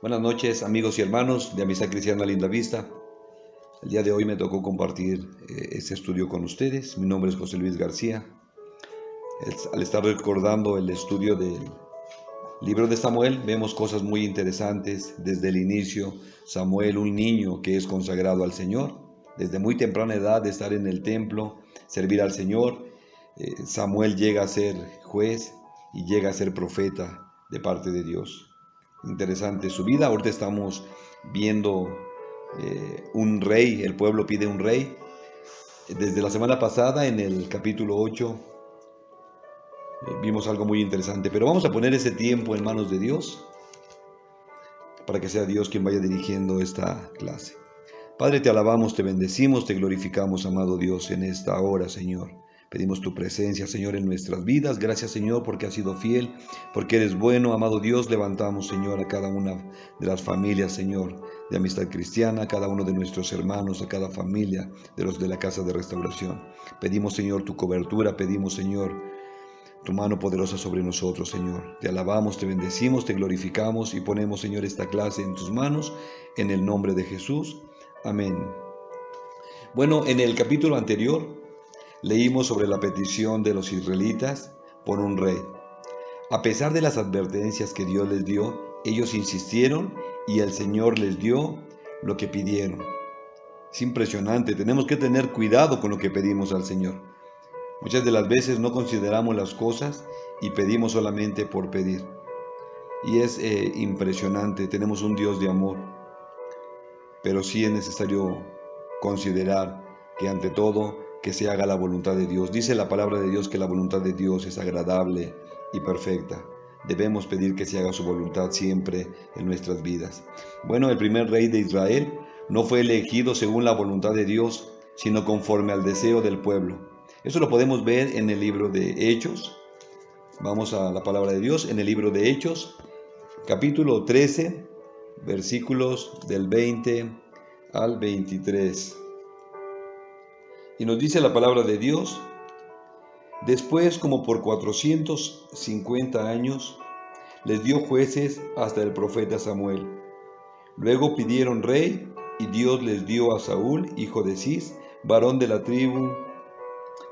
Buenas noches, amigos y hermanos de Amistad Cristiana Linda Vista. El día de hoy me tocó compartir este estudio con ustedes. Mi nombre es José Luis García. Al estar recordando el estudio del libro de Samuel, vemos cosas muy interesantes. Desde el inicio, Samuel, un niño que es consagrado al Señor, desde muy temprana edad de estar en el templo, servir al Señor. Samuel llega a ser juez y llega a ser profeta de parte de Dios. Interesante su vida. Ahorita estamos viendo un rey, el pueblo pide un rey. Desde la semana pasada, en el capítulo 8, vimos algo muy interesante, pero vamos a poner ese tiempo en manos de Dios, para que sea Dios quien vaya dirigiendo esta clase. Padre, te alabamos, te bendecimos, te glorificamos, amado Dios, en esta hora, Señor. Pedimos tu presencia, Señor, en nuestras vidas. Gracias, Señor, porque has sido fiel, porque eres bueno, amado Dios. Levantamos, Señor, a cada una de las familias, Señor, de Amistad Cristiana, a cada uno de nuestros hermanos, a cada familia de los de la Casa de Restauración. Pedimos, Señor, tu cobertura. Pedimos, Señor, tu mano poderosa sobre nosotros, Señor. Te alabamos, te bendecimos, te glorificamos y ponemos, Señor, esta clase en tus manos, en el nombre de Jesús. Amén. Bueno, en el capítulo anterior leímos sobre la petición de los israelitas por un rey. A pesar de las advertencias que Dios les dio, ellos insistieron y el Señor les dio lo que pidieron. Es impresionante, tenemos que tener cuidado con lo que pedimos al Señor. Muchas de las veces no consideramos las cosas y pedimos solamente por pedir. Y es impresionante, tenemos un Dios de amor, pero sí es necesario considerar que ante todo que se haga la voluntad de Dios. Dice la palabra de Dios que la voluntad de Dios es agradable y perfecta. Debemos pedir que se haga su voluntad siempre en nuestras vidas. Bueno, el primer rey de Israel no fue elegido según la voluntad de Dios, sino conforme al deseo del pueblo. Eso lo podemos ver en el libro de Hechos. Vamos a la palabra de Dios en el libro de Hechos, capítulo 13, versículos del 20 al 23. Y nos dice la palabra de Dios: después, como por 450 años, les dio jueces hasta el profeta Samuel. Luego pidieron rey, y Dios les dio a Saúl, hijo de Cis, varón de la tribu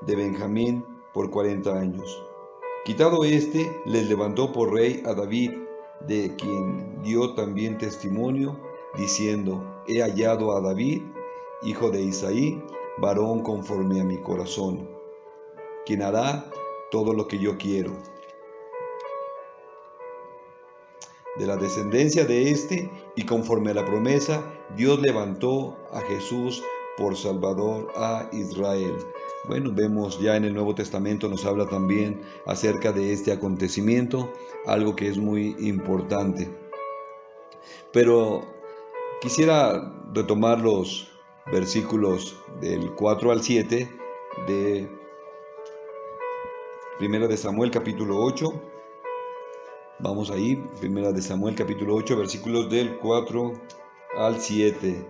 de Benjamín, por 40 años. Quitado éste, les levantó por rey a David, de quien dio también testimonio, diciendo: he hallado a David, hijo de Isaí, varón conforme a mi corazón, quien hará todo lo que yo quiero. De la descendencia de éste, y conforme a la promesa, Dios levantó a Jesús por Salvador a Israel. Bueno, vemos ya en el Nuevo Testamento nos habla también acerca de este acontecimiento, algo que es muy importante. Pero quisiera retomar los versículos del 4 al 7 de 1 de Samuel capítulo 8. Vamos ahí, 1 de Samuel capítulo 8, versículos del 4 al 7.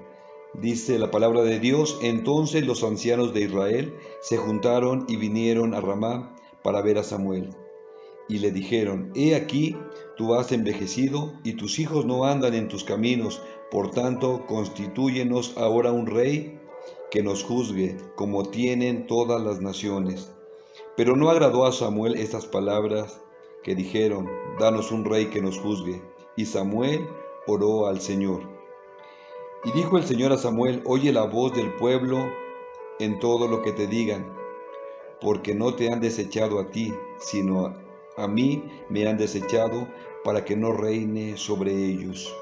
Dice la palabra de Dios: entonces los ancianos de Israel se juntaron y vinieron a Ramá para ver a Samuel. Y le dijeron: he aquí, tú has envejecido y tus hijos no andan en tus caminos, por tanto, constitúyenos ahora un rey que nos juzgue, como tienen todas las naciones. Pero no agradó a Samuel estas palabras que dijeron: danos un rey que nos juzgue. Y Samuel oró al Señor. Y dijo el Señor a Samuel: oye la voz del pueblo en todo lo que te digan, porque no te han desechado a ti, sino a mí me han desechado, para que no reine sobre ellos.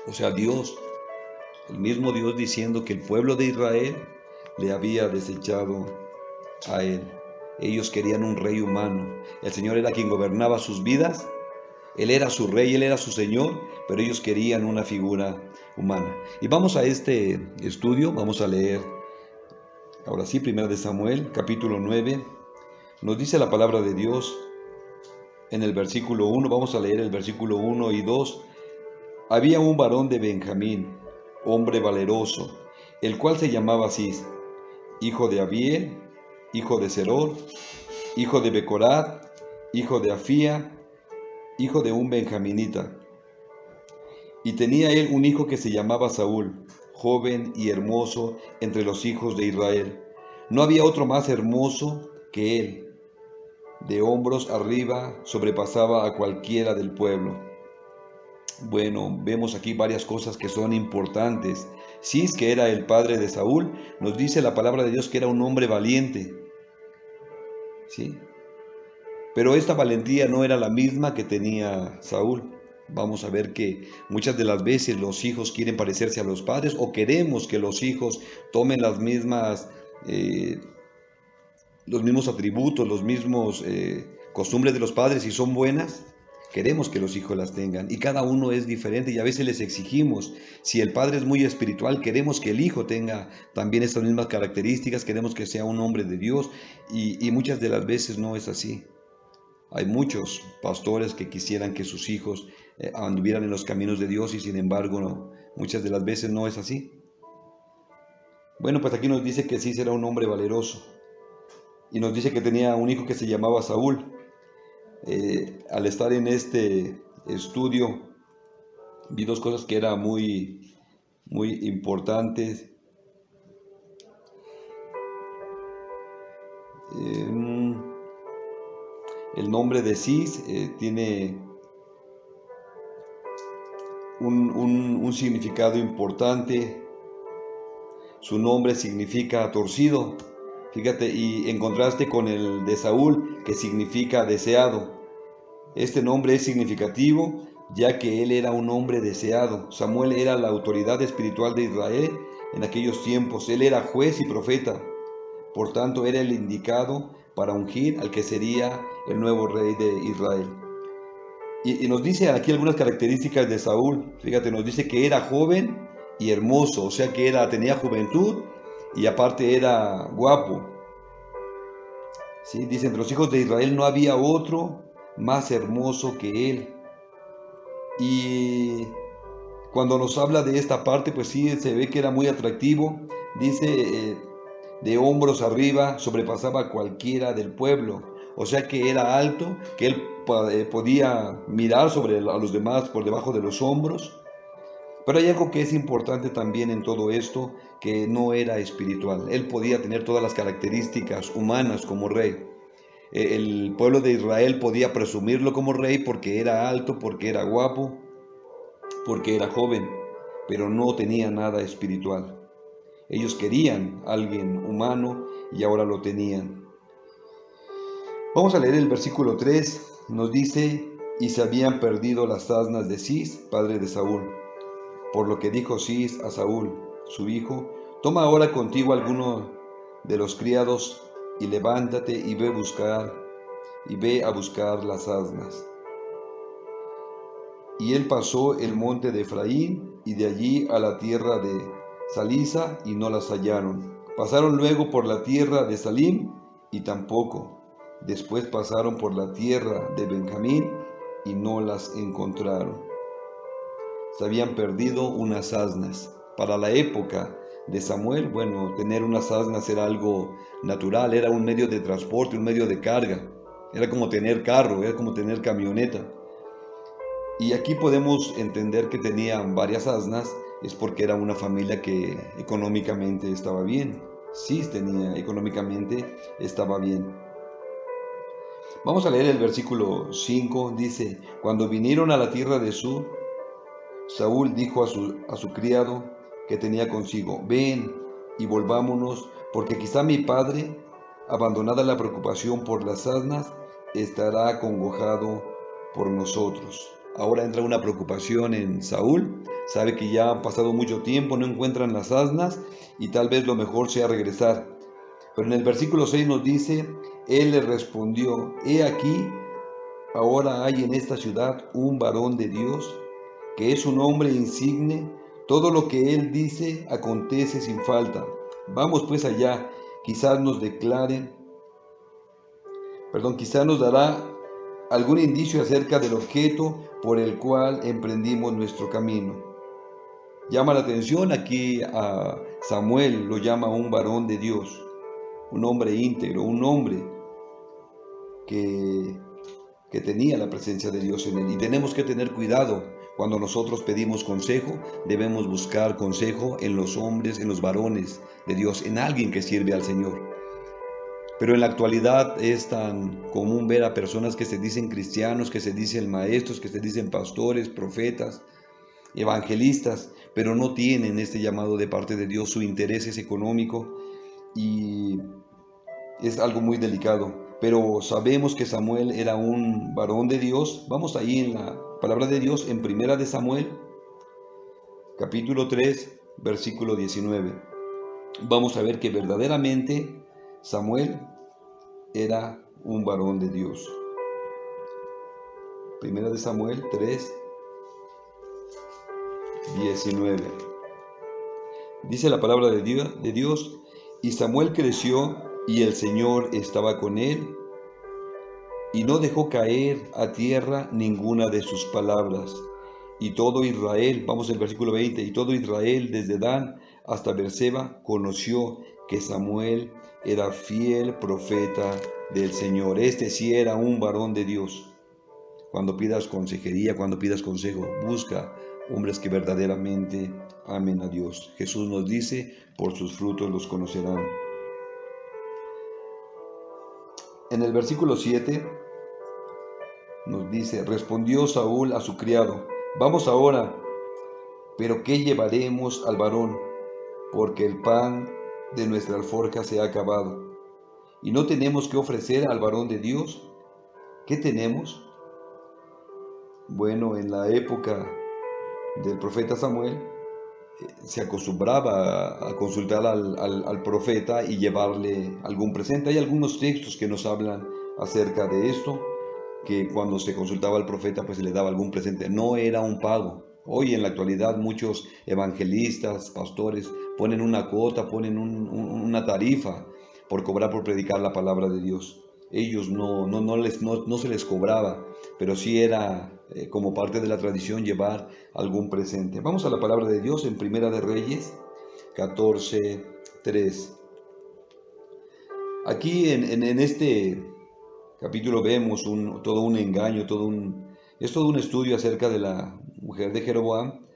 O sea, Dios, el mismo Dios, diciendo que el pueblo de Israel le había desechado a él. Ellos querían un rey humano. El Señor era quien gobernaba sus vidas. Él era su rey, Él era su Señor, pero ellos querían una figura humana. Y vamos a este estudio, vamos a leer ahora sí, 1 de Samuel, capítulo 9. Nos dice la palabra de Dios en el versículo 1, vamos a leer el versículo 1 y 2. Había un varón de Benjamín, hombre valeroso, el cual se llamaba Cis, hijo de Abiel, hijo de Seror, hijo de Becorat, hijo de Afía, hijo de un benjaminita. Y tenía él un hijo que se llamaba Saúl, joven y hermoso entre los hijos de Israel. No había otro más hermoso que él. De hombros arriba sobrepasaba a cualquiera del pueblo. Bueno, vemos aquí varias cosas que son importantes. Cis, que era el padre de Saúl, nos dice la palabra de Dios que era un hombre valiente, ¿sí? Pero esta valentía no era la misma que tenía Saúl. Vamos a ver que muchas de las veces los hijos quieren parecerse a los padres o queremos que los hijos tomen las mismas, los mismos atributos, los mismos costumbres de los padres y son buenas. Queremos que los hijos las tengan y cada uno es diferente y a veces les exigimos. Si el padre es muy espiritual, queremos que el hijo tenga también estas mismas características, queremos que sea un hombre de Dios y muchas de las veces no es así. Hay muchos pastores que quisieran que sus hijos anduvieran en los caminos de Dios y sin embargo muchas de las veces no es así. Bueno, pues aquí nos dice que sí era un hombre valeroso y nos dice que tenía un hijo que se llamaba Saúl. Al estar en este estudio vi dos cosas que eran muy importantes. El nombre de Cis tiene un significado importante. Su nombre significa torcido, fíjate, y en contraste con el de Saúl, que significa deseado. Este nombre es significativo, ya que él era un hombre deseado. Samuel era la autoridad espiritual de Israel en aquellos tiempos. Él era juez y profeta. Por tanto, era el indicado para ungir al que sería el nuevo rey de Israel. Y nos dice aquí algunas características de Saúl. Fíjate, nos dice que era joven y hermoso, o sea que tenía juventud y aparte era guapo. ¿Sí? Dice, entre los hijos de Israel no había otro más hermoso que él. Y cuando nos habla de esta parte, pues sí, se ve que era muy atractivo. Dice, de hombros arriba sobrepasaba a cualquiera del pueblo. O sea que era alto, que él podía mirar a los demás por debajo de los hombros. Pero hay algo que es importante también en todo esto, que no era espiritual. Él podía tener todas las características humanas como rey. El pueblo de Israel podía presumirlo como rey porque era alto, porque era guapo, porque era joven, pero no tenía nada espiritual. Ellos querían a alguien humano y ahora lo tenían. Vamos a leer el versículo 3. Nos dice, y se habían perdido las asnas de Cis, padre de Saúl. Por lo que dijo Cis a Saúl, su hijo, toma ahora contigo alguno de los criados y levántate y ve a buscar las asnas. Y él pasó el monte de Efraín y de allí a la tierra de Salisa y no las hallaron. Pasaron luego por la tierra de Salim y tampoco. Después pasaron por la tierra de Benjamín y no las encontraron. Se habían perdido unas asnas. Para la época de Samuel, bueno, tener unas asnas era algo natural, era un medio de transporte, un medio de carga. Era como tener carro, era como tener camioneta. Y aquí podemos entender que tenían varias asnas, es porque era una familia que económicamente estaba bien. Sí, económicamente estaba bien. Vamos a leer el versículo 5, dice, cuando vinieron a la tierra de Sur, Saúl dijo a su criado que tenía consigo, ven y volvámonos, porque quizá mi padre, abandonada la preocupación por las asnas, estará acongojado por nosotros. Ahora entra una preocupación en Saúl, sabe que ya han pasado mucho tiempo, no encuentran las asnas y tal vez lo mejor sea regresar. Pero en el versículo 6 nos dice, él le respondió, he aquí, ahora hay en esta ciudad un varón de Dios, que es un hombre insigne, todo lo que él dice acontece sin falta. Vamos pues allá, quizás nos dará algún indicio acerca del objeto por el cual emprendimos nuestro camino. Llama la atención aquí a Samuel, lo llama un varón de Dios, un hombre íntegro, un hombre que tenía la presencia de Dios en él. Y tenemos que tener cuidado Cuando nosotros pedimos consejo, debemos buscar consejo en los hombres, en los varones de Dios, en alguien que sirve al Señor. Pero en la actualidad es tan común ver a personas que se dicen cristianos, que se dicen maestros, que se dicen pastores, profetas, evangelistas, pero no tienen este llamado de parte de Dios. Su interés es económico y es algo muy delicado. Pero sabemos que Samuel era un varón de Dios. Vamos ahí en la palabra de Dios, en Primera de Samuel, capítulo 3, versículo 19. Vamos a ver que verdaderamente Samuel era un varón de Dios. Primera de Samuel 3, 19. Dice la palabra de Dios, y Samuel creció y el Señor estaba con él y no dejó caer a tierra ninguna de sus palabras. Y todo Israel, vamos al versículo 20, y todo Israel desde Dan hasta Beerseba conoció que Samuel era fiel profeta del Señor. Este sí era un varón de Dios. Cuando pidas consejería, cuando pidas consejo, busca hombres que verdaderamente amen a Dios. Jesús nos dice, por sus frutos los conocerán. En el versículo 7 nos dice, respondió Saúl a su criado, vamos ahora, pero ¿qué llevaremos al varón? Porque el pan de nuestra alforja se ha acabado. ¿Y no tenemos que ofrecer al varón de Dios? ¿Qué tenemos? Bueno, en la época del profeta Samuel, se acostumbraba a consultar al profeta y llevarle algún presente. Hay algunos textos que nos hablan acerca de esto, que cuando se consultaba al profeta pues se le daba algún presente. No era un pago. Hoy en la actualidad muchos evangelistas, pastores, ponen una cuota, ponen una tarifa por cobrar por predicar la palabra de Dios. Ellos no se les cobraba, pero sí era como parte de la tradición llevar algún presente. Vamos a la palabra de Dios en Primera de Reyes 14:3. Aquí en este capítulo vemos todo un engaño, es todo un estudio acerca de la mujer de Jeroboam,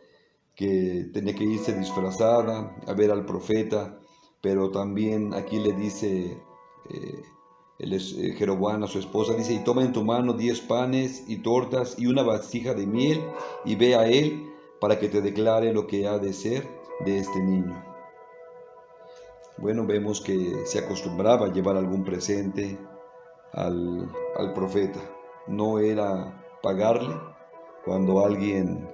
que tenía que irse disfrazada a ver al profeta, pero también aquí le dice Jeroboam a su esposa, dice, y toma en tu mano 10 panes y tortas y una vasija de miel, y ve a él para que te declare lo que ha de ser de este niño. Bueno, vemos que se acostumbraba a llevar algún presente al profeta. No era pagarle. Cuando alguien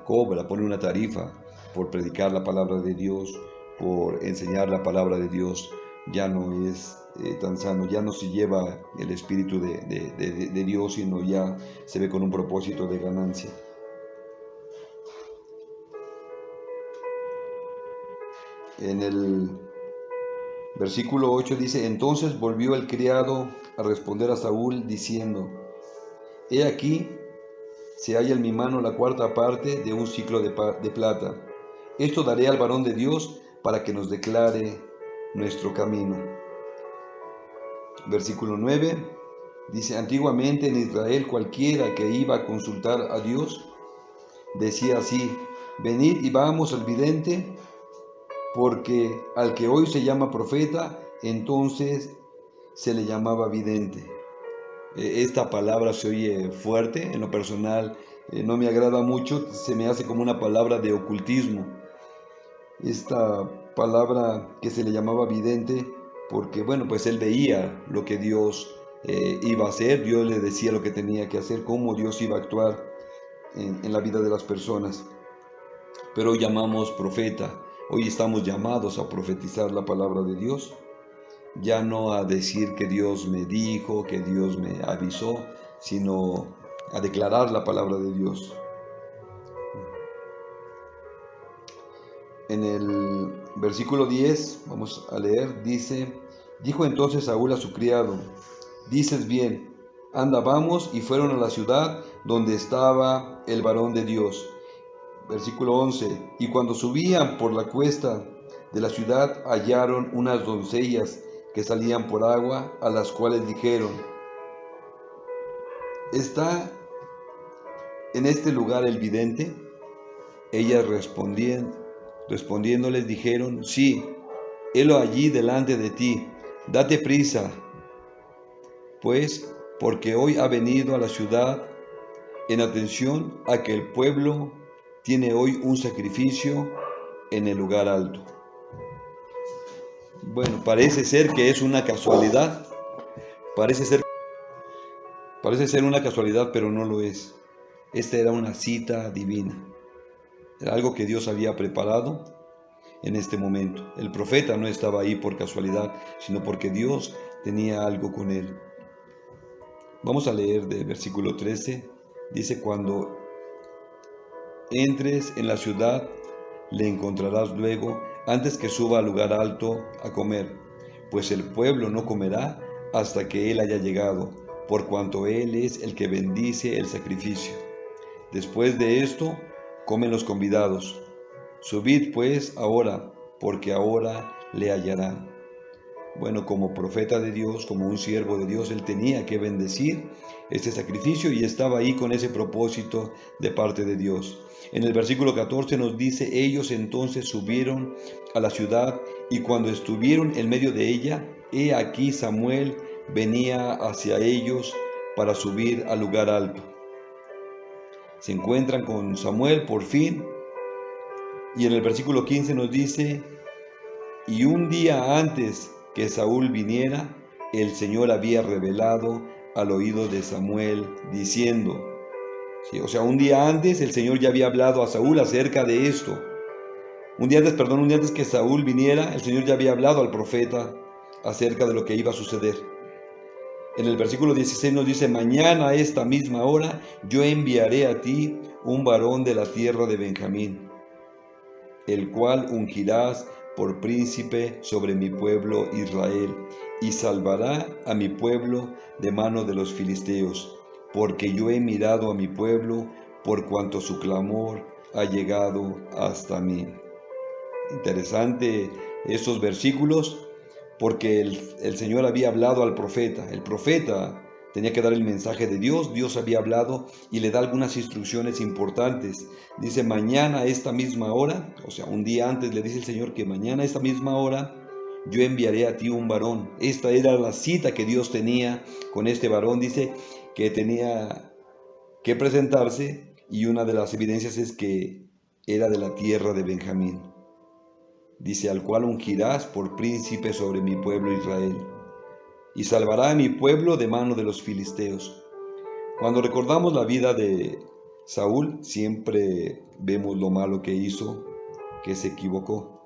cobra, pone una tarifa por predicar la palabra de Dios, por enseñar la palabra de Dios, ya no es tan sano, ya no se lleva el espíritu de Dios, sino ya se ve con un propósito de ganancia. En el versículo 8 dice, entonces volvió el criado a responder a Saúl diciendo, he aquí, se halla en mi mano la cuarta parte de un siclo de plata. Esto daré al varón de Dios para que nos declare nuestro camino. Versículo 9 dice, antiguamente en Israel cualquiera que iba a consultar a Dios decía así, venid y vamos al vidente, porque al que hoy se llama profeta, entonces se le llamaba vidente. Esta palabra se oye fuerte, en lo personal no me agrada mucho, se me hace como una palabra de ocultismo. Esta palabra que se le llamaba vidente, porque bueno, pues él veía lo que Dios iba a hacer, Dios le decía lo que tenía que hacer, cómo Dios iba a actuar en la vida de las personas. Pero hoy llamamos profeta, hoy estamos llamados a profetizar la palabra de Dios. Ya no a decir que Dios me dijo, que Dios me avisó, sino a declarar la palabra de Dios. En el versículo 10, vamos a leer, dice, dijo entonces Saúl a su criado, dices bien, anda, vamos, y fueron a la ciudad donde estaba el varón de Dios. Versículo 11, y cuando subían por la cuesta de la ciudad, hallaron unas doncellas que salían por agua, a las cuales dijeron, ¿está en este lugar el vidente? Ellas respondiéndoles dijeron, sí, helo allí delante de ti, date prisa, pues, porque hoy ha venido a la ciudad en atención a que el pueblo tiene hoy un sacrificio en el lugar alto. Bueno, parece ser que es una casualidad, parece ser una casualidad, pero no lo es. Esta era una cita divina, era algo que Dios había preparado en este momento. El profeta no estaba ahí por casualidad, sino porque Dios tenía algo con él. Vamos a leer del versículo 13, dice, cuando entres en la ciudad, le encontrarás luego, antes que suba al lugar alto a comer, pues el pueblo no comerá hasta que él haya llegado, por cuanto él es el que bendice el sacrificio. Después de esto, comen los convidados. Subid pues ahora, porque ahora le hallarán. Bueno, como profeta de Dios, como un siervo de Dios, él tenía que bendecir este sacrificio y estaba ahí con ese propósito de parte de Dios. En el versículo 14 nos dice, ellos entonces subieron a la ciudad y cuando estuvieron en medio de ella, he aquí Samuel venía hacia ellos para subir al lugar alto. Se encuentran con Samuel por fin y en el versículo 15 nos dice, y un día antes que Saúl viniera, el Señor había revelado al oído de Samuel diciendo, ¿sí? O sea, un día antes el Señor ya había hablado a Saúl acerca de esto. Un día antes que Saúl viniera, el Señor ya había hablado al profeta acerca de lo que iba a suceder. En el versículo 16 nos dice, mañana a esta misma hora yo enviaré a ti un varón de la tierra de Benjamín, el cual ungirás por príncipe sobre mi pueblo Israel, y salvará a mi pueblo de mano de los filisteos, porque yo he mirado a mi pueblo, por cuanto su clamor ha llegado hasta mí. Interesante estos versículos, porque el Señor había hablado al profeta. El profeta tenía que dar el mensaje de Dios. Dios había hablado y le da algunas instrucciones importantes. Dice, mañana a esta misma hora, o sea, un día antes le dice el Señor que mañana a esta misma hora yo enviaré a ti un varón. Esta era la cita que Dios tenía con este varón. Dice que tenía que presentarse y una de las evidencias es que era de la tierra de Benjamín. Dice, al cual ungirás por príncipe sobre mi pueblo Israel, y salvará a mi pueblo de mano de los filisteos. Cuando recordamos la vida de Saúl, siempre vemos lo malo que hizo, que se equivocó.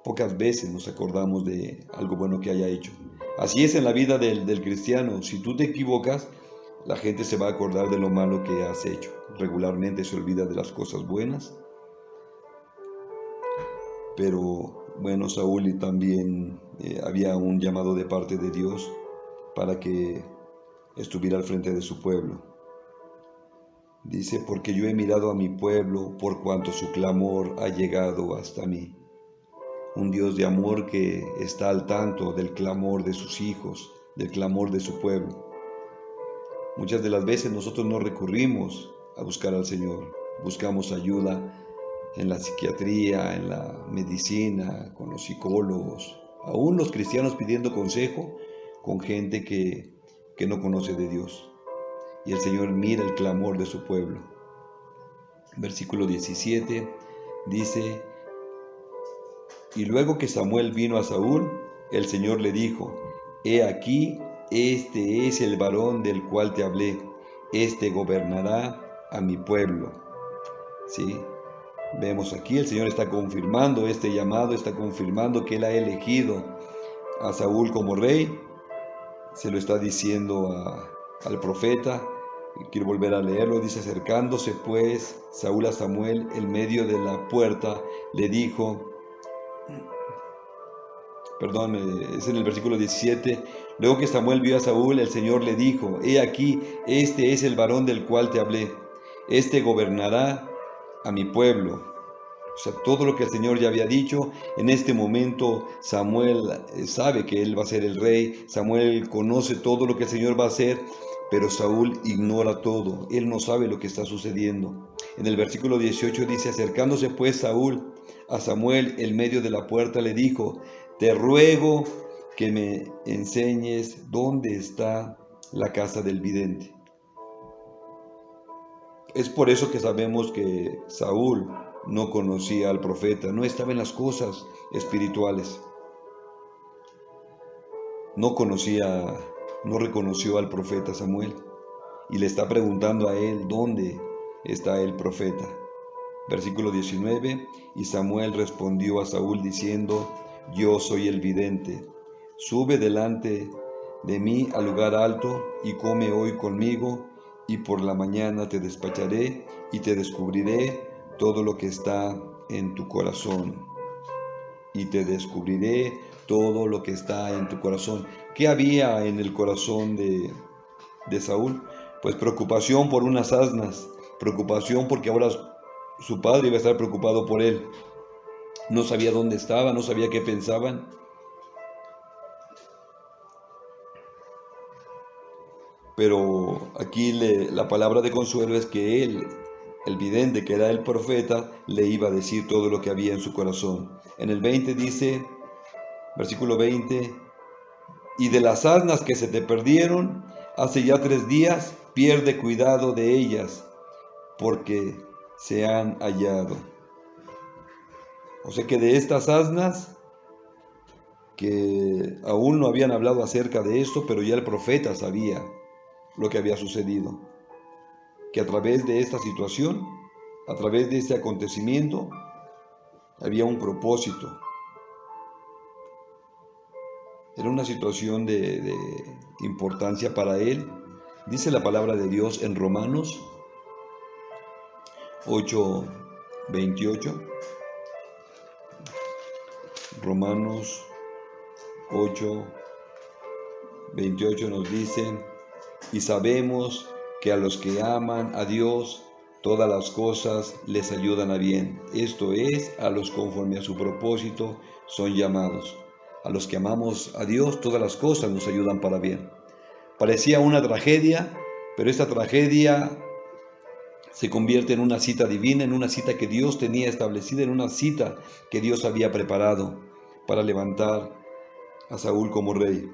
Pocas veces nos acordamos de algo bueno que haya hecho. Así es en la vida del cristiano. Si tú te equivocas, la gente se va a acordar de lo malo que has hecho. Regularmente se olvida de las cosas buenas. Pero bueno, Saúl también había un llamado de parte de Dios para que estuviera al frente de su pueblo. Dice, porque yo he mirado a mi pueblo por cuanto su clamor ha llegado hasta mí. Un Dios de amor que está al tanto del clamor de sus hijos, del clamor de su pueblo. Muchas de las veces nosotros no recurrimos a buscar al Señor, buscamos ayuda en la psiquiatría, en la medicina, con los psicólogos, aún los cristianos pidiendo consejo con gente que no conoce de Dios. Y el Señor mira el clamor de su pueblo. Versículo 17 dice, y luego que Samuel vino a Saúl, el Señor le dijo, he aquí, este es el varón del cual te hablé, este gobernará a mi pueblo. ¿Sí? Vemos aquí, el Señor está confirmando este llamado, está confirmando que Él ha elegido a Saúl como rey. Se lo está diciendo al profeta. Quiero volver a leerlo. Dice, acercándose pues Saúl a Samuel en medio de la puerta, le dijo, es en el versículo 17, luego que Samuel vio a Saúl, el Señor le dijo, he aquí, este es el varón del cual te hablé, este gobernará a mi pueblo. O sea, todo lo que el Señor ya había dicho, en este momento Samuel sabe que él va a ser el rey, Samuel conoce todo lo que el Señor va a hacer, pero Saúl ignora todo, él no sabe lo que está sucediendo. En el versículo 18 dice, acercándose pues Saúl a Samuel en medio de la puerta, le dijo, te ruego que me enseñes dónde está la casa del vidente. Es por eso que sabemos que Saúl no conocía al profeta, no estaba en las cosas espirituales. No reconoció al profeta Samuel y le está preguntando a él dónde está el profeta. Versículo 19, y Samuel respondió a Saúl diciendo, yo soy el vidente, sube delante de mí al lugar alto y come hoy conmigo, y por la mañana te despacharé y te descubriré todo lo que está en tu corazón. Y te descubriré todo lo que está en tu corazón. ¿Qué había en el corazón de Saúl? Pues preocupación por unas asnas, preocupación porque ahora su padre iba a estar preocupado por él. No sabía dónde estaba, no sabía qué pensaban. Pero aquí la palabra de consuelo es que él, el vidente, que era el profeta, le iba a decir todo lo que había en su corazón. En el 20 dice, versículo 20, y de las asnas que se te perdieron hace ya 3 días, pierde cuidado de ellas, porque se han hallado. O sea que de estas asnas, que aún no habían hablado acerca de esto, pero ya el profeta sabía lo que había sucedido. Que a través de esta situación, a través de este acontecimiento, había un propósito. Era una situación de importancia para él. Dice la palabra de Dios en Romanos 8:28. Romanos 8:28 nos dice, y sabemos que a los que aman a Dios, todas las cosas les ayudan a bien. Esto es, a los conforme a su propósito son llamados. A los que amamos a Dios, todas las cosas nos ayudan para bien. Parecía una tragedia, pero esta tragedia se convierte en una cita divina, en una cita que Dios tenía establecida, en una cita que Dios había preparado para levantar a Saúl como rey.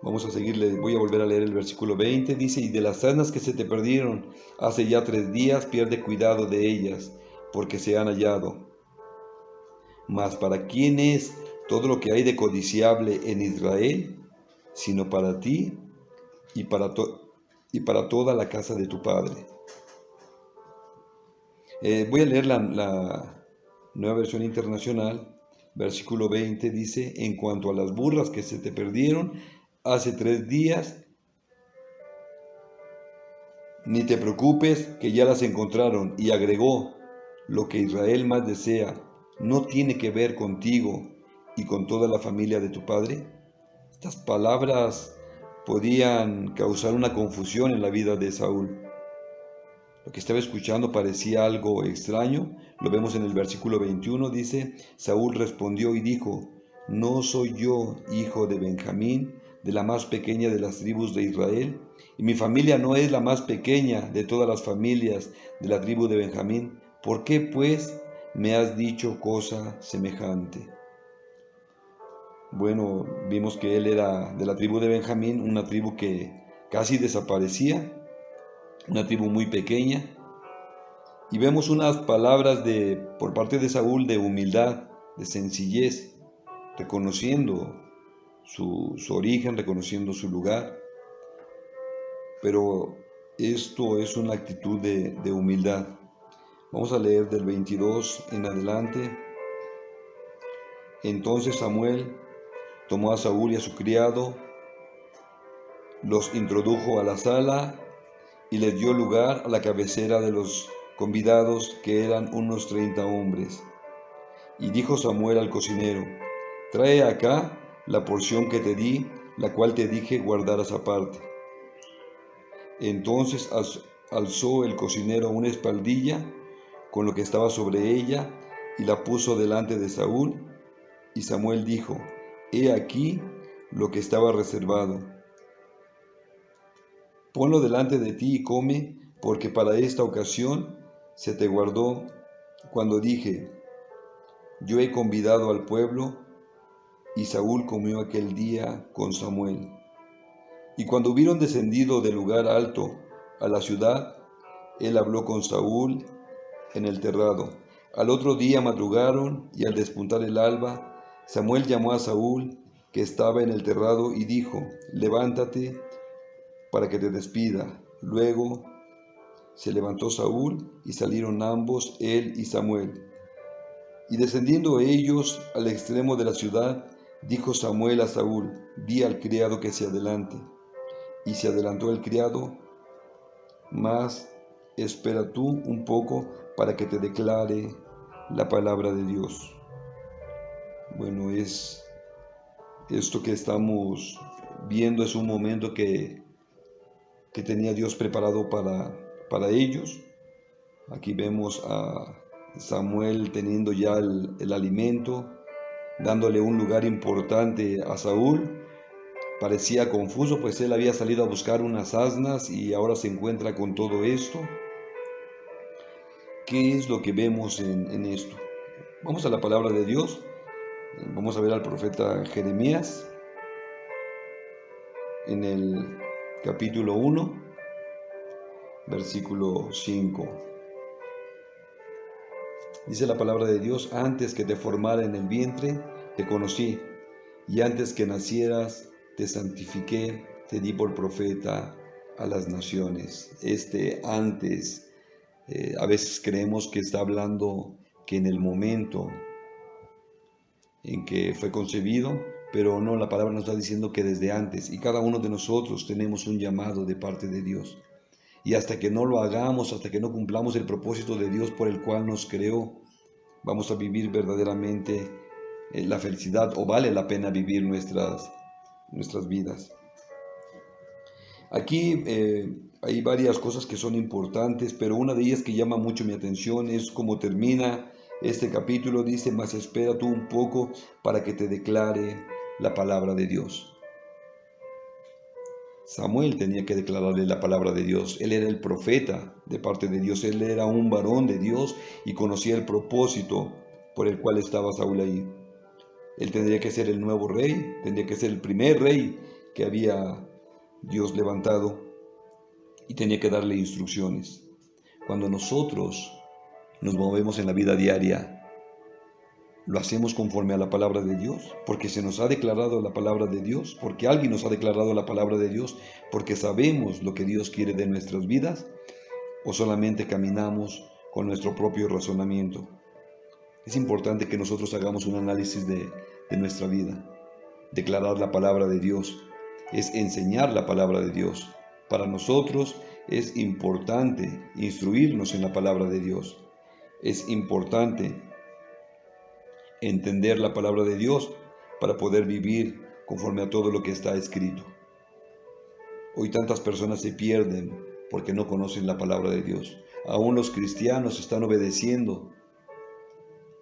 Vamos a seguirle, voy a volver a leer el versículo 20, dice, y de las asnas que se te perdieron hace ya 3 días, pierde cuidado de ellas, porque se han hallado. Mas ¿para quién es todo lo que hay de codiciable en Israel, sino para ti y para toda la casa de tu padre? Voy a leer la Nueva Versión Internacional, versículo 20, dice, en cuanto a las burras que se te perdieron hace 3 días, ni te preocupes que ya las encontraron. Y agregó, lo que Israel más desea, ¿no tiene que ver contigo y con toda la familia de tu padre? Estas palabras podían causar una confusión en la vida de Saúl. Lo que estaba escuchando parecía algo extraño. Lo vemos en el versículo 21, dice, Saúl respondió y dijo, ¿no soy yo hijo de Benjamín, de la más pequeña de las tribus de Israel? Y mi familia no es la más pequeña de todas las familias de la tribu de Benjamín. ¿Por qué, pues, me has dicho cosa semejante? Bueno, vimos que él era de la tribu de Benjamín, una tribu que casi desaparecía, una tribu muy pequeña. Y vemos unas palabras por parte de Saúl de humildad, de sencillez, reconociendo su origen, reconociendo su lugar. Pero esto es una actitud de humildad. Vamos a leer del 22 en adelante. Entonces Samuel tomó a Saúl y a su criado, los introdujo a la sala y les dio lugar a la cabecera de los convidados, que eran unos 30 hombres. Y dijo Samuel al cocinero, trae acá la porción que te di, la cual te dije guardaras aparte. Entonces alzó el cocinero una espaldilla con lo que estaba sobre ella y la puso delante de Saúl. Y Samuel dijo, he aquí lo que estaba reservado. Ponlo delante de ti y come, porque para esta ocasión se te guardó cuando dije, yo he convidado al pueblo. Y Saúl comió aquel día con Samuel. Y cuando hubieron descendido del lugar alto a la ciudad, él habló con Saúl en el terrado. Al otro día madrugaron, y al despuntar el alba, Samuel llamó a Saúl, que estaba en el terrado, y dijo, levántate para que te despida. Luego se levantó Saúl, y salieron ambos, él y Samuel. Y descendiendo ellos al extremo de la ciudad, dijo Samuel a Saúl, di al criado que se adelante. Y se adelantó el criado, mas espera tú un poco para que te declare la palabra de Dios. Bueno, esto que estamos viendo es un momento que tenía Dios preparado para ellos. Aquí vemos a Samuel teniendo ya el alimento, dándole un lugar importante a Saúl. Parecía confuso, pues él había salido a buscar unas asnas y ahora se encuentra con todo esto. ¿Qué es lo que vemos en esto? Vamos a la palabra de Dios. Vamos a ver al profeta Jeremías en el capítulo 1, versículo 5. Dice la palabra de Dios, antes que te formara en el vientre, te conocí, y antes que nacieras, te santifiqué, te di por profeta a las naciones. Antes, a veces creemos que está hablando que en el momento en que fue concebido, pero no, la palabra nos está diciendo que desde antes, y cada uno de nosotros tenemos un llamado de parte de Dios. Y hasta que no lo hagamos, hasta que no cumplamos el propósito de Dios por el cual nos creó, vamos a vivir verdaderamente la felicidad, o vale la pena vivir nuestras vidas. Aquí hay varias cosas que son importantes, pero una de ellas que llama mucho mi atención es cómo termina este capítulo. Dice, mas espera tú un poco para que te declare la palabra de Dios. Samuel tenía que declararle la palabra de Dios. Él era el profeta de parte de Dios. Él era un varón de Dios y conocía el propósito por el cual estaba Saúl ahí. Él tendría que ser el nuevo rey, tendría que ser el primer rey que había Dios levantado y tenía que darle instrucciones. Cuando nosotros nos movemos en la vida diaria, ¿lo hacemos conforme a la palabra de Dios? Porque se nos ha declarado la palabra de Dios, porque alguien nos ha declarado la palabra de Dios, porque sabemos lo que Dios quiere de nuestras vidas, o solamente caminamos con nuestro propio razonamiento. Es importante que nosotros hagamos un análisis de nuestra vida. Declarar la palabra de Dios es enseñar la palabra de Dios. Para nosotros es importante instruirnos en la palabra de Dios. Es importante entender la palabra de Dios para poder vivir conforme a todo lo que está escrito. Hoy tantas personas se pierden porque no conocen la palabra de Dios. Aún los cristianos están obedeciendo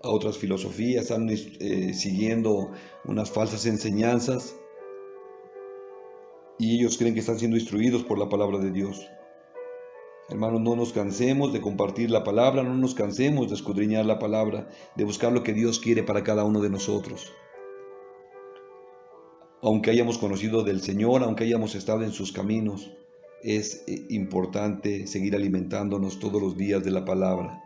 a otras filosofías, están siguiendo unas falsas enseñanzas y ellos creen que están siendo instruidos por la palabra de Dios. Hermanos, no nos cansemos de compartir la palabra, no nos cansemos de escudriñar la palabra, de buscar lo que Dios quiere para cada uno de nosotros. Aunque hayamos conocido del Señor, aunque hayamos estado en sus caminos, es importante seguir alimentándonos todos los días de la palabra,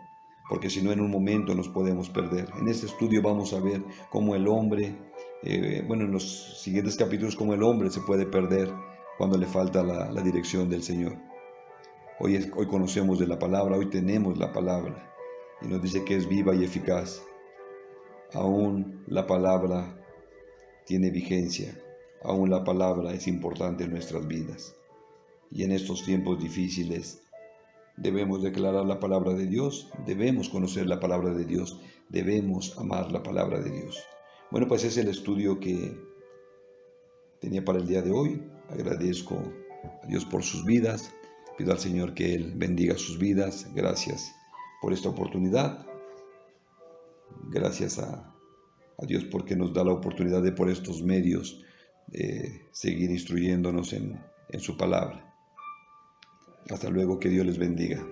porque si no en un momento nos podemos perder. En este estudio vamos a ver cómo el hombre, en los siguientes capítulos, cómo el hombre se puede perder cuando le falta la dirección del Señor. Hoy conocemos de la palabra, hoy tenemos la palabra y nos dice que es viva y eficaz. Aún la palabra tiene vigencia, aún la palabra es importante en nuestras vidas. Y en estos tiempos difíciles debemos declarar la palabra de Dios, debemos conocer la palabra de Dios, debemos amar la palabra de Dios. Bueno, pues es el estudio que tenía para el día de hoy. Agradezco a Dios por sus vidas. Pido al Señor que Él bendiga sus vidas. Gracias por esta oportunidad. Gracias a Dios porque nos da la oportunidad de por estos medios seguir instruyéndonos en su palabra. Hasta luego, que Dios les bendiga.